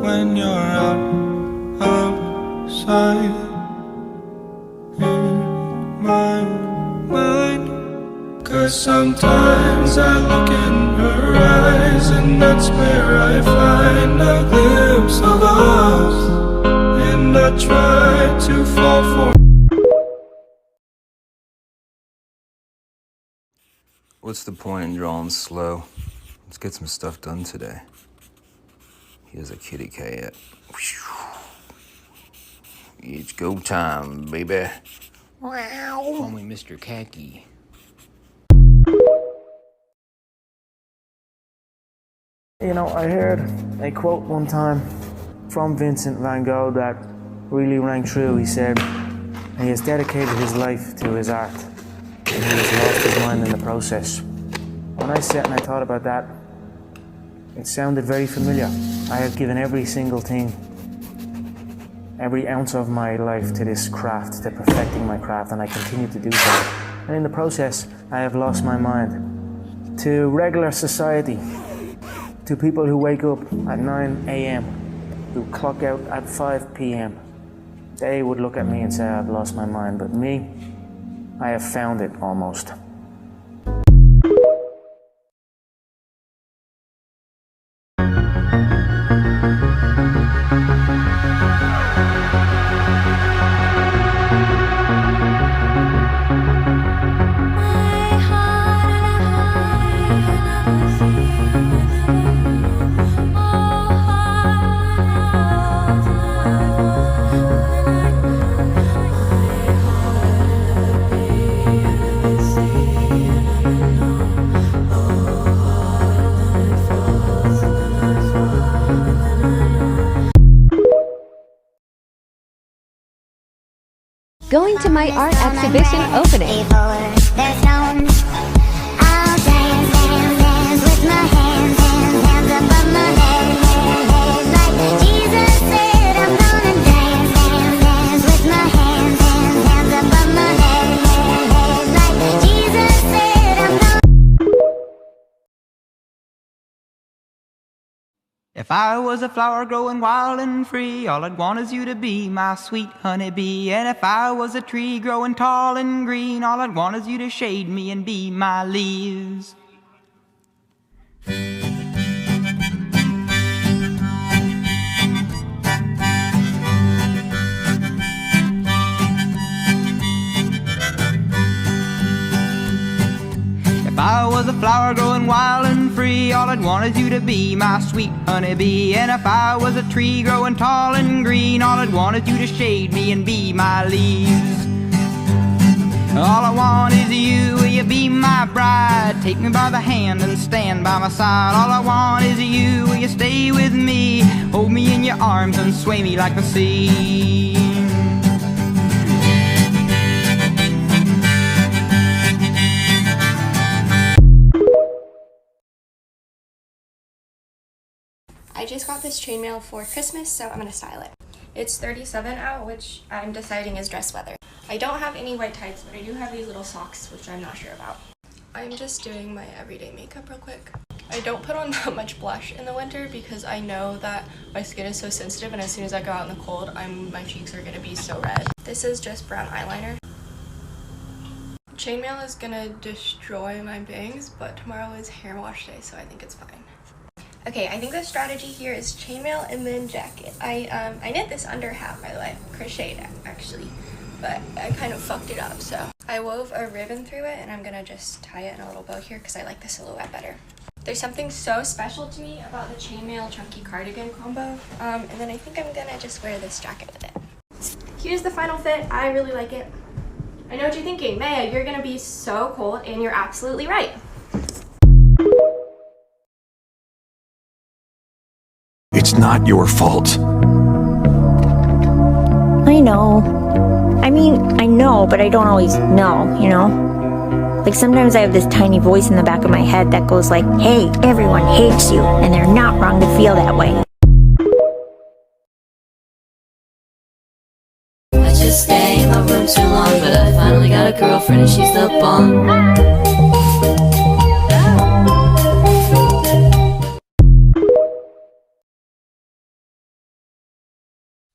when you're outside in my mind. 'Cause sometimes I look in her eyes, and that's where I find a glimpse of us, and I try to fall for. What's the point in drawing slow? Let's get some stuff done today. Here's a kitty cat. It's go time, baby. Call me Mr. Khaki. You know, I heard a quote one time from Vincent van Gogh that really rang true. He said he has dedicated his life to his art, and he has lost his mind in the process. When I sat and I thought about that, it sounded very familiar. I have given every single thing, every ounce of my life to this craft, to perfecting my craft, and I continue to do so. And in the process, I have lost my mind to regular society, to people who wake up at 9 a.m., who clock out at 5 p.m. They would look at me and say, I've lost my mind, but me, I have found it almost. Going to my art exhibition opening. If I was a flower growing wild and free, all I'd want is you to be my sweet honeybee. And if I was a tree growing tall and green, all I'd want is you to shade me and be my leaves. If I was a flower growing wild and free, all I'd want is you to be my sweet honeybee. And if I was a tree growing tall and green, all I'd want is you to shade me and be my leaves. All I want is you, will you be my bride? Take me by the hand and stand by my side. All I want is you, will you stay with me? Hold me in your arms and sway me like the sea. I just got this chainmail for Christmas, so I'm gonna style it. It's 37 out, which I'm deciding is dress weather. I don't have any white tights, but I do have these little socks, which I'm not sure about. I'm just doing my everyday makeup real quick. I don't put on that much blush in the winter because I know that my skin is so sensitive, and as soon as I go out in the cold, my cheeks are gonna be so red. This is just brown eyeliner. Chainmail is gonna destroy my bangs, but tomorrow is hair wash day, so I think it's fine. Okay, I think the strategy here is chainmail and then jacket. I knit this under half, by the way, crocheted actually, but I kind of fucked it up, so. I wove a ribbon through it, and I'm gonna just tie it in a little bow here because I like the silhouette better. There's something so special to me about the chainmail chunky cardigan combo, and then I think I'm gonna just wear this jacket with it. Here's the final fit. I really like it. I know what you're thinking, Maya, you're gonna be so cold, and you're absolutely right. It's not your fault. I know. I mean, I know, but I don't always know, you know? Like sometimes I have this tiny voice in the back of my head that goes like, hey, everyone hates you, and they're not wrong to feel that way. I just stay in my room too long, but I finally got a girlfriend and she's the bomb.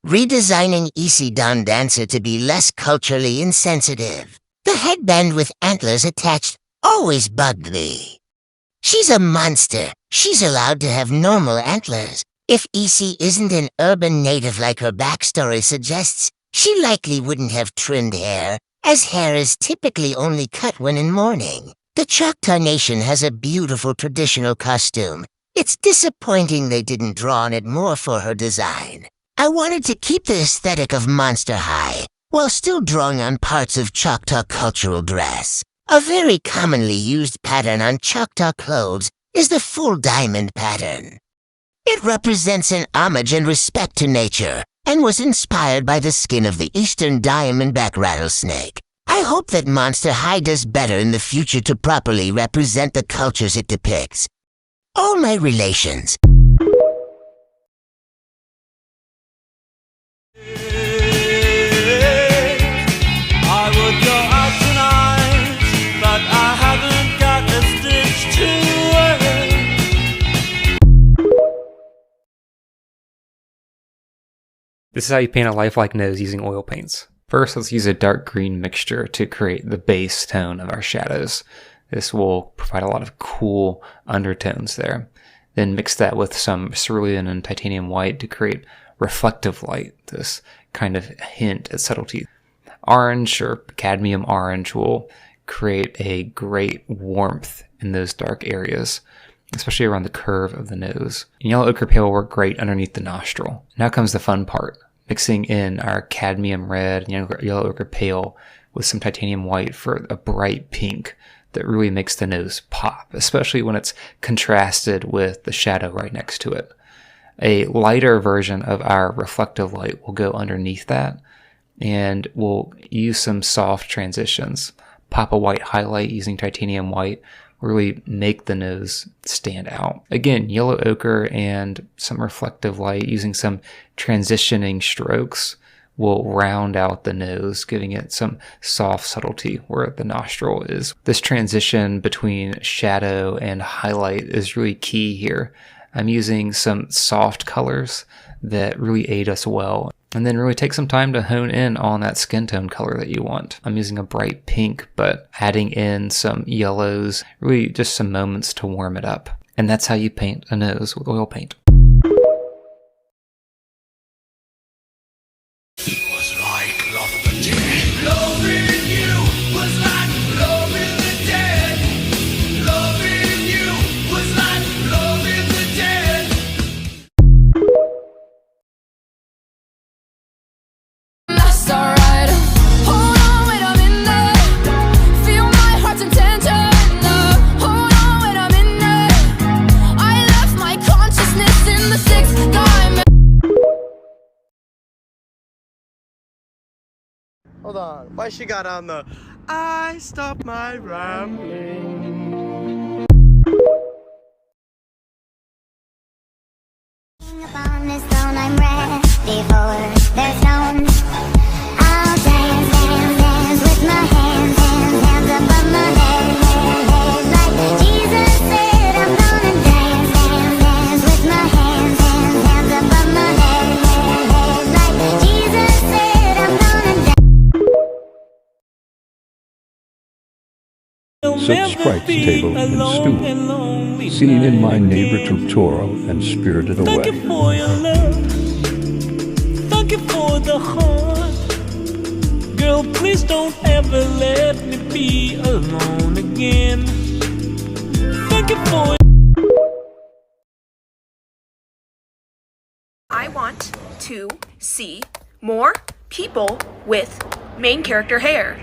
redesigning Easy Dawn Dancer to be less culturally insensitive. The headband with antlers attached always bugged me. She's a monster. She's allowed to have normal antlers. If Easy isn't an urban native like her backstory suggests, she likely wouldn't have trimmed hair, as hair is typically only cut when in mourning. The Choctaw Nation has a beautiful traditional costume. It's disappointing they didn't draw on it more for her design. I wanted to keep the aesthetic of Monster High, while still drawing on parts of Choctaw cultural dress. A very commonly used pattern on Choctaw clothes is the full diamond pattern. It represents an homage and respect to nature, and was inspired by the skin of the eastern diamondback rattlesnake. I hope that Monster High does better in the future to properly represent the cultures it depicts. All my relations. I would go out tonight, but I haven't got a stitch to wear. This is how you paint a lifelike nose using oil paints. First, let's use a dark green mixture to create the base tone of our shadows. This will provide a lot of cool undertones there. Then mix that with some cerulean and titanium white to create reflective light, this kind of hint at subtlety. Orange or cadmium orange will create a great warmth in those dark areas, especially around the curve of the nose. And yellow ochre pale will work great underneath the nostril. Now comes the fun part, mixing in our cadmium red and yellow ochre pale with some titanium white for a bright pink that really makes the nose pop, especially when it's contrasted with the shadow right next to it. A lighter version of our reflective light will go underneath that, and we'll use some soft transitions. Pop a white highlight using titanium white will really make the nose stand out. Again, yellow ochre and some reflective light using some transitioning strokes will round out the nose, giving it some soft subtlety where the nostril is. This transition between shadow and highlight is really key here. I'm using some soft colors that really aid us well, and then really take some time to hone in on that skin tone color that you want. I'm using a bright pink, but adding in some yellows, really just some moments to warm it up. And that's how you paint a nose with oil paint. Hold on, why she got on the I stopped my rambling? Upon this throne I'm ready for their stones. I'll dance, dance, dance with my hands, hands, hands above my head, head, head. Like Jesus said, I'm gonna dance, dance, dance with my hands, hands, hands above my head, head, head. Like Jesus said, I'm gonna dance. Such sprite's table and stool, seen in my neighbor Totoro and spirited away. Thank you for your love. Thank you for the heart. Girl, please don't ever let me be alone again. Thank you for. I want to see more people with main character hair.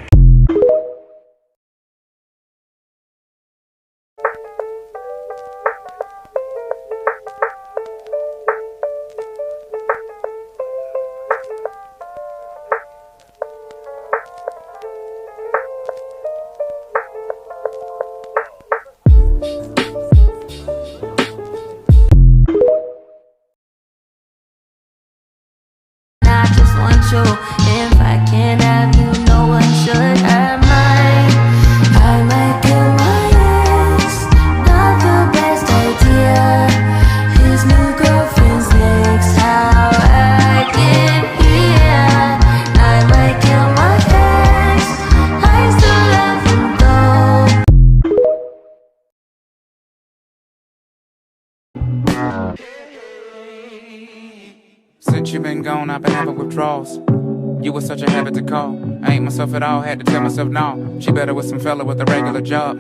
If I can't have you, no one should. Since you been gone, I've been having withdrawals. You was such a habit to call. I ain't myself at all, had to tell myself no. She better with some fella with a regular job.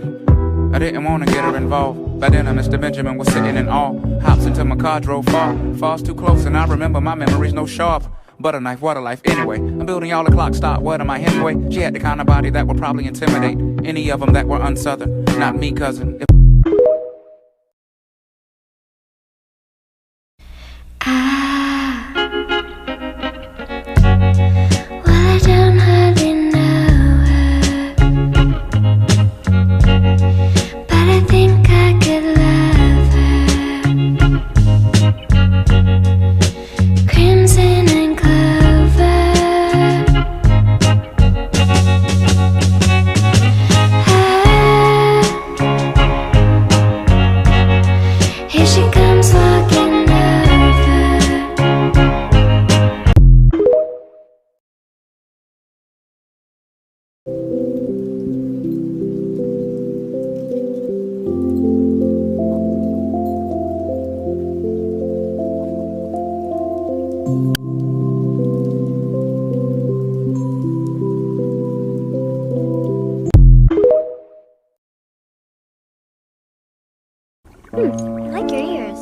I didn't want to get her involved. By then, Mr. Benjamin was sitting in awe. Hops into my car, drove far. Falls too close, and I remember my memories no sharp. Butter knife, water life, anyway. I'm building y'all a clock stop. What am I, Hemingway? She had the kind of body that would probably intimidate any of them that were unsouthern. Not me, cousin. I don't hardly know her, but I think I could love her. Crimson and clover. Here she comes walking over. I like your ears.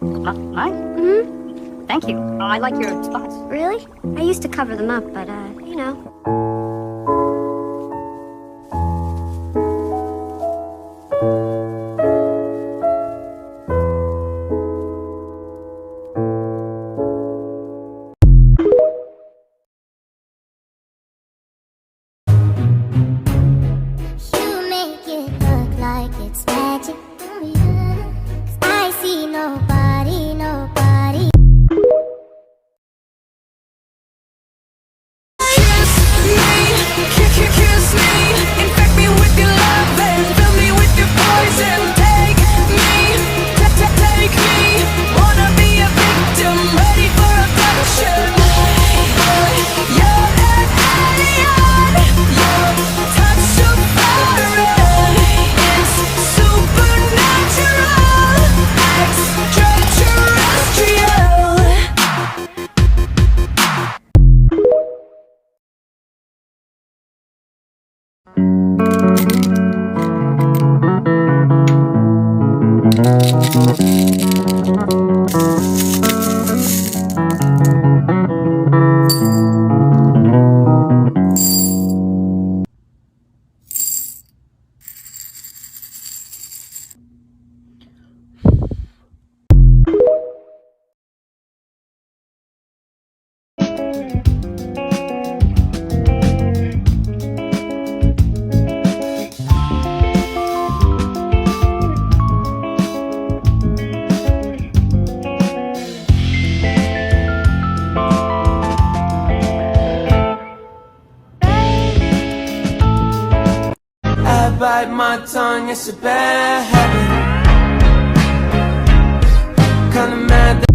Mine? Mm-hmm. Thank you. I like your spots. Really? I used to cover them up, but, you know. You make it look like it's magic. Oh, yeah. 'Cause I see nobody, nobody. Kiss me, infect me with your love and fill me with your poison. Take me, wanna be a victim, ready for abduction. You're an alien, your touch so foreign. It's supernatural, extraterrestrial. I bite my tongue, it's a bad habit. Kinda mad that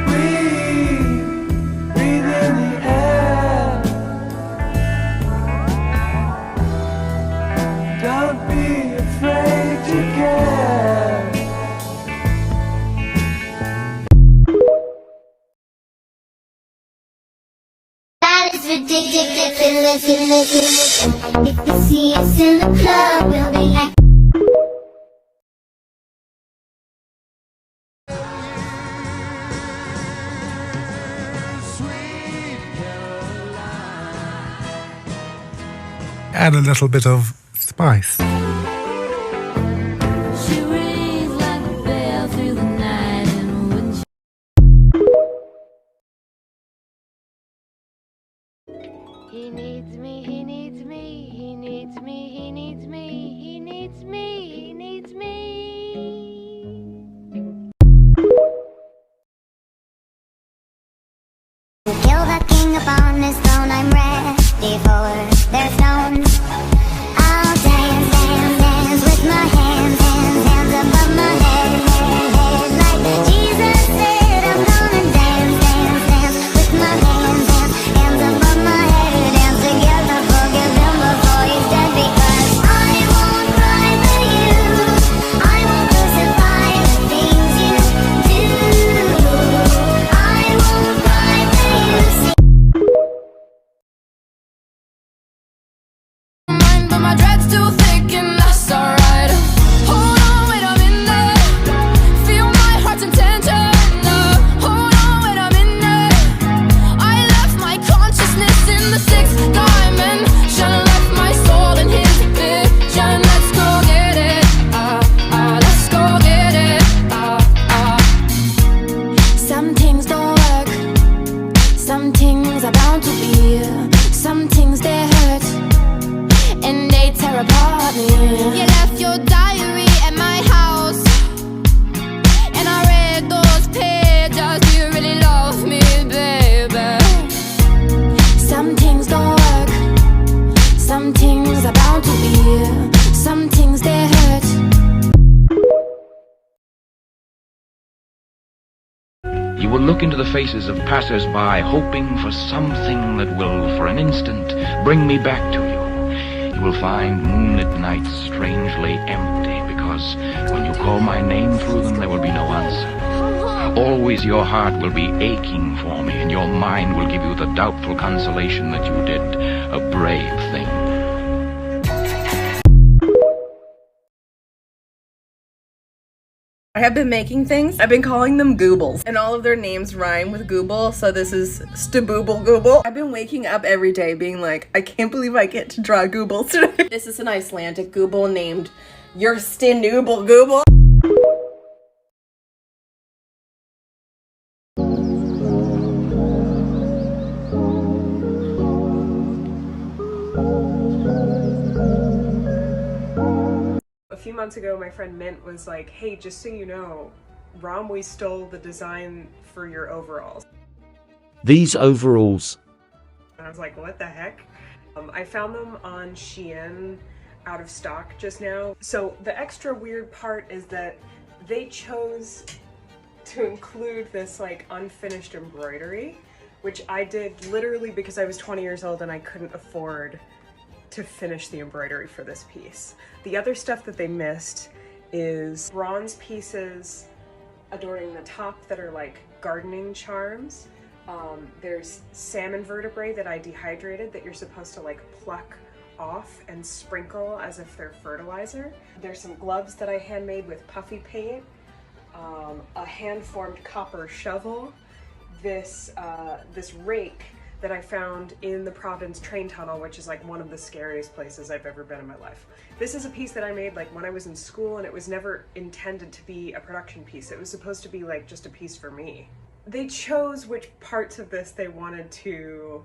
breathe in the air. Don't be afraid to care. That is ridiculous. If you see us in the club, we'll be like. Add a little bit of spice. She rings like a bell through the night, and when she He needs me, he needs me, he needs me, he needs me, he needs me, he needs me. Kill the king upon his throne, I'm ready for their stones. I'll dance, dance, will look into the faces of passers-by, hoping for something that will, for an instant, bring me back to you. You will find moonlit nights strangely empty, because when you call my name through them, there will be no answer. Always your heart will be aching for me, and your mind will give you the doubtful consolation that you did a brave thing. I have been making things. I've been calling them Goobles, and all of their names rhyme with Google, so this is Stabooble Gooble. I've been waking up every day being like, I can't believe I get to draw Goobles today. This is an Icelandic Gooble named Yrstinooble Gooble. A few months ago, my friend Mint was like, hey, just so you know, Romwe stole the design for your overalls. These overalls. And I was like, what the heck? I found them on Shein, out of stock just now. So the extra weird part is that they chose to include this like unfinished embroidery, which I did literally because I was 20 years old and I couldn't afford to finish the embroidery for this piece. The other stuff that they missed is bronze pieces adorning the top that are like gardening charms. There's salmon vertebrae that I dehydrated that you're supposed to like pluck off and sprinkle as if they're fertilizer. There's some gloves that I handmade with puffy paint, a hand-formed copper shovel, this rake that I found in the Providence train tunnel, which is like one of the scariest places I've ever been in my life. This is a piece that I made like when I was in school, and it was never intended to be a production piece. It was supposed to be like just a piece for me. They chose which parts of this they wanted to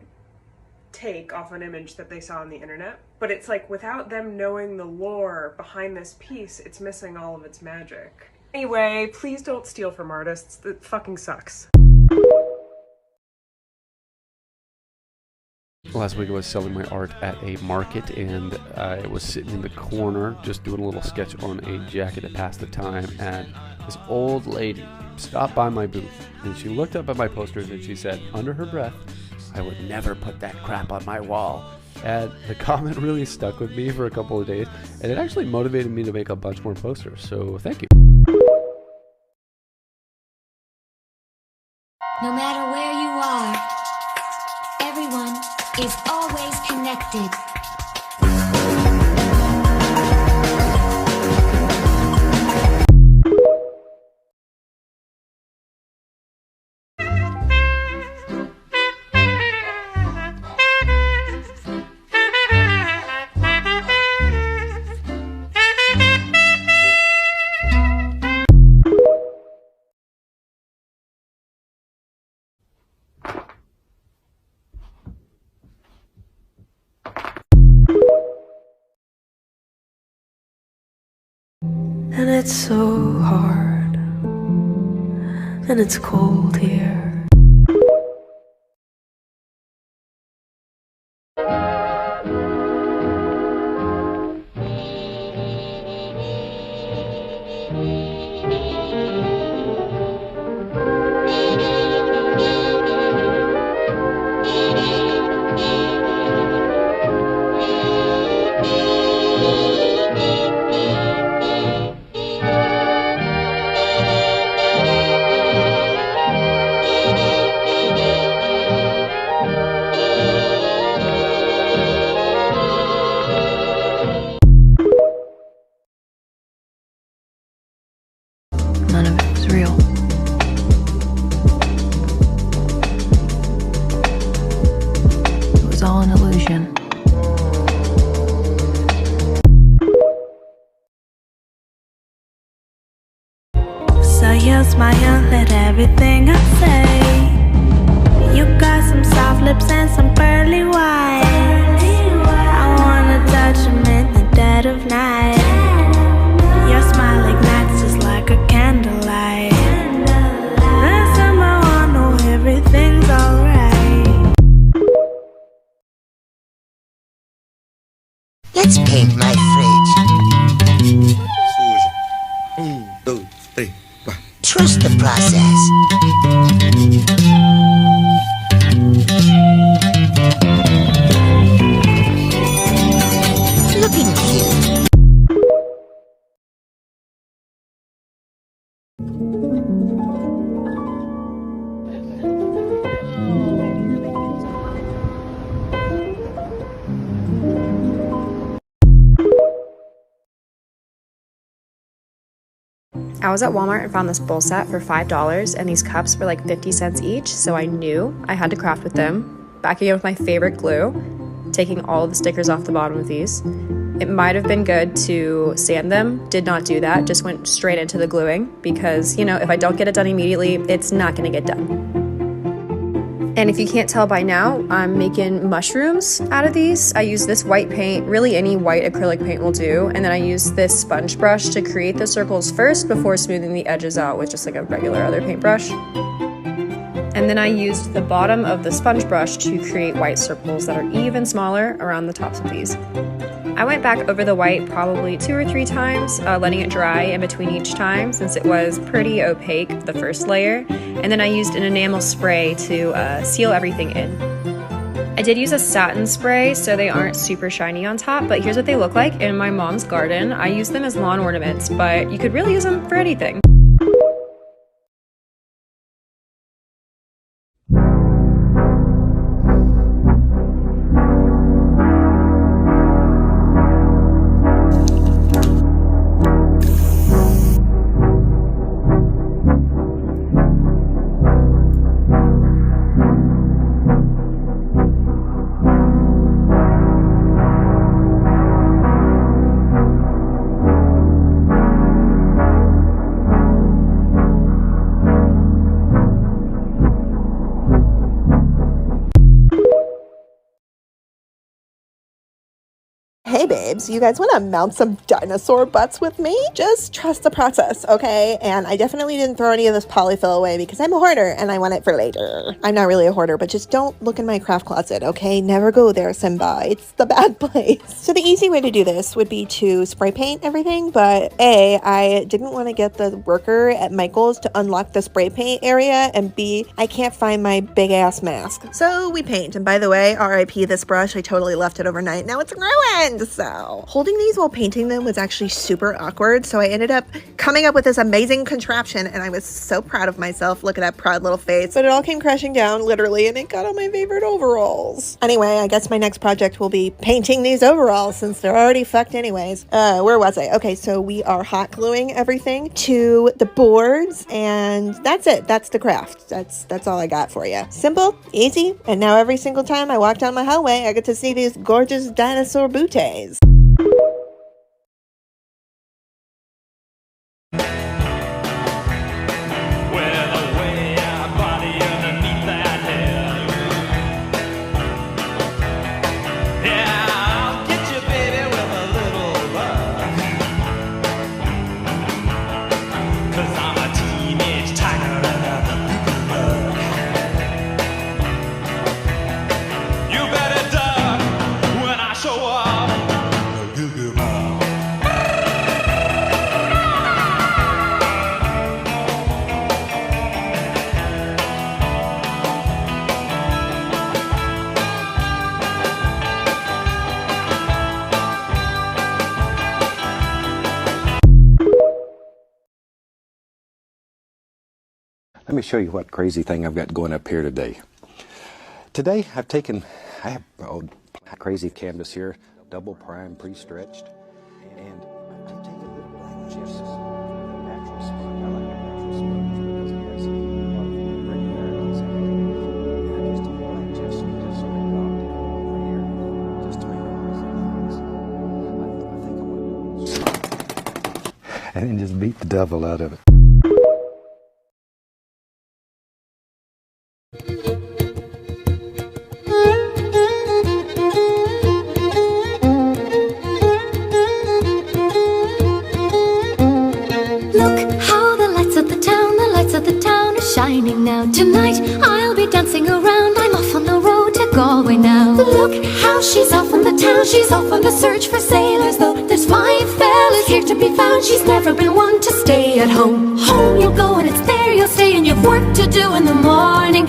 take off an image that they saw on the internet, but it's like without them knowing the lore behind this piece, it's missing all of its magic. Anyway, please don't steal from artists. That fucking sucks. Last week I was selling my art at a market, and I was sitting in the corner just doing a little sketch on a jacket to pass the time, and this old lady stopped by my booth, and she looked up at my posters and she said, under her breath, I would never put that crap on my wall. And the comment really stuck with me for a couple of days, and it actually motivated me to make a bunch more posters, so thank you. No matter where you are, everyone is always connected. And it's so hard, and it's cold here. None of it was real. It was all an illusion. So you smile at everything I say. You got some soft lips and some pearly white. I wanna touch them in the dead of night. Your smile ignites just like a candlelight. And somehow I know everything's alright. Let's paint my fridge. Trust the process. I was at Walmart and found this bowl set for $5, and these cups were like 50 cents each, so I knew I had to craft with them, backing it with my favorite glue, taking all of the stickers off the bottom of these. It might have been good to sand them, did not do that, just went straight into the gluing because, you know, if I don't get it done immediately, it's not gonna get done. And if you can't tell by now, I'm making mushrooms out of these. I use this white paint, really any white acrylic paint will do, and then I use this sponge brush to create the circles first before smoothing the edges out with just like a regular other paintbrush. And then I used the bottom of the sponge brush to create white circles that are even smaller around the tops of these. I went back over the white probably 2 or 3 times, letting it dry in between each time since it was pretty opaque, the first layer, and then I used an enamel spray to seal everything in. I did use a satin spray so they aren't super shiny on top, but here's what they look like in my mom's garden. I use them as lawn ornaments, but you could really use them for anything. Hey babes, you guys want to mount some dinosaur butts with me? Just trust the process, okay? And I definitely didn't throw any of this polyfill away because I'm a hoarder and I want it for later. I'm not really a hoarder, but just don't look in my craft closet, okay? Never go there, Simba. It's the bad place. So the easy way to do this would be to spray paint everything, but A, I didn't want to get the worker at Michael's to unlock the spray paint area, and B, I can't find my big ass mask. So we paint, and by the way, RIP this brush, I totally left it overnight. Now it's ruined! So holding these while painting them was actually super awkward, so I ended up coming up with this amazing contraption, and I was so proud of myself. Look at that proud little face. But it all came crashing down, literally, and it got on my favorite overalls. Anyway, I guess my next project will be painting these overalls since they're already fucked anyways. Where was I? Okay, so we are hot gluing everything to the boards, and that's it. That's the craft. That's all I got for you. Simple, easy, and now every single time I walk down my hallway, I get to see these gorgeous dinosaur booties. Let me show you what crazy thing I've got going up here today. Today I have crazy canvas here, double prime, pre-stretched, and I'm taking little black chips, natural sponge. I like a natural sponge because it has a lot of irregularities in it. And I just take black chips just so they go over here, just to make it I think I want to and then just beat the devil out of it. Shining now. Tonight I'll be dancing around. I'm off on the road to Galway now. Look how she's off on the town. She's off on the search for sailors, though there's 5 fellas here to be found. She's never been one to stay at home. Home you'll go and it's there you'll stay, and you've work to do in the morning.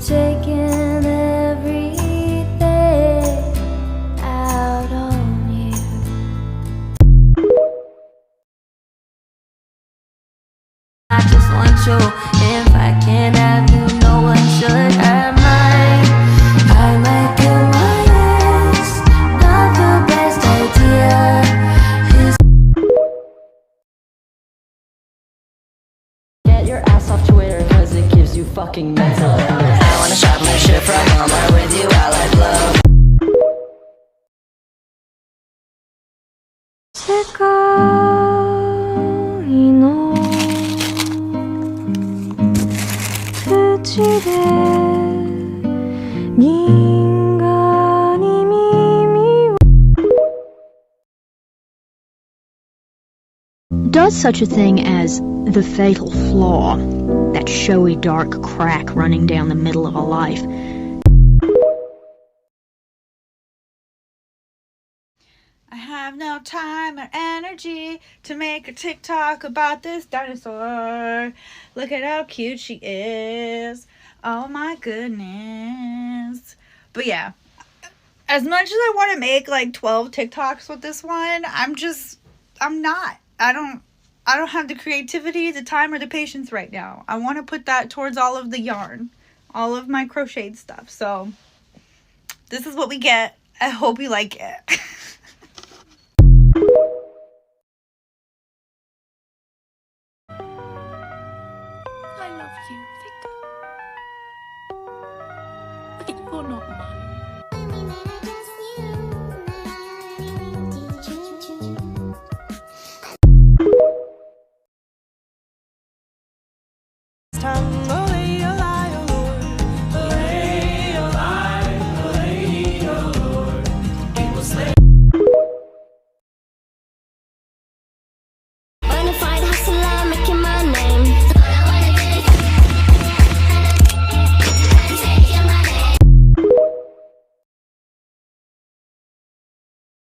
Taken everything out on you. was such a thing as the fatal flaw, that showy dark crack running down the middle of a life. I have no time or energy to make a TikTok about this dinosaur. Look at how cute she is. Oh my goodness. But yeah, as much as I want to make like 12 TikToks with this one, I'm not. I don't have the creativity, the time, or the patience right now. I want to put that towards all of the yarn, all of my crocheted stuff. So this is what we get. I hope you like it.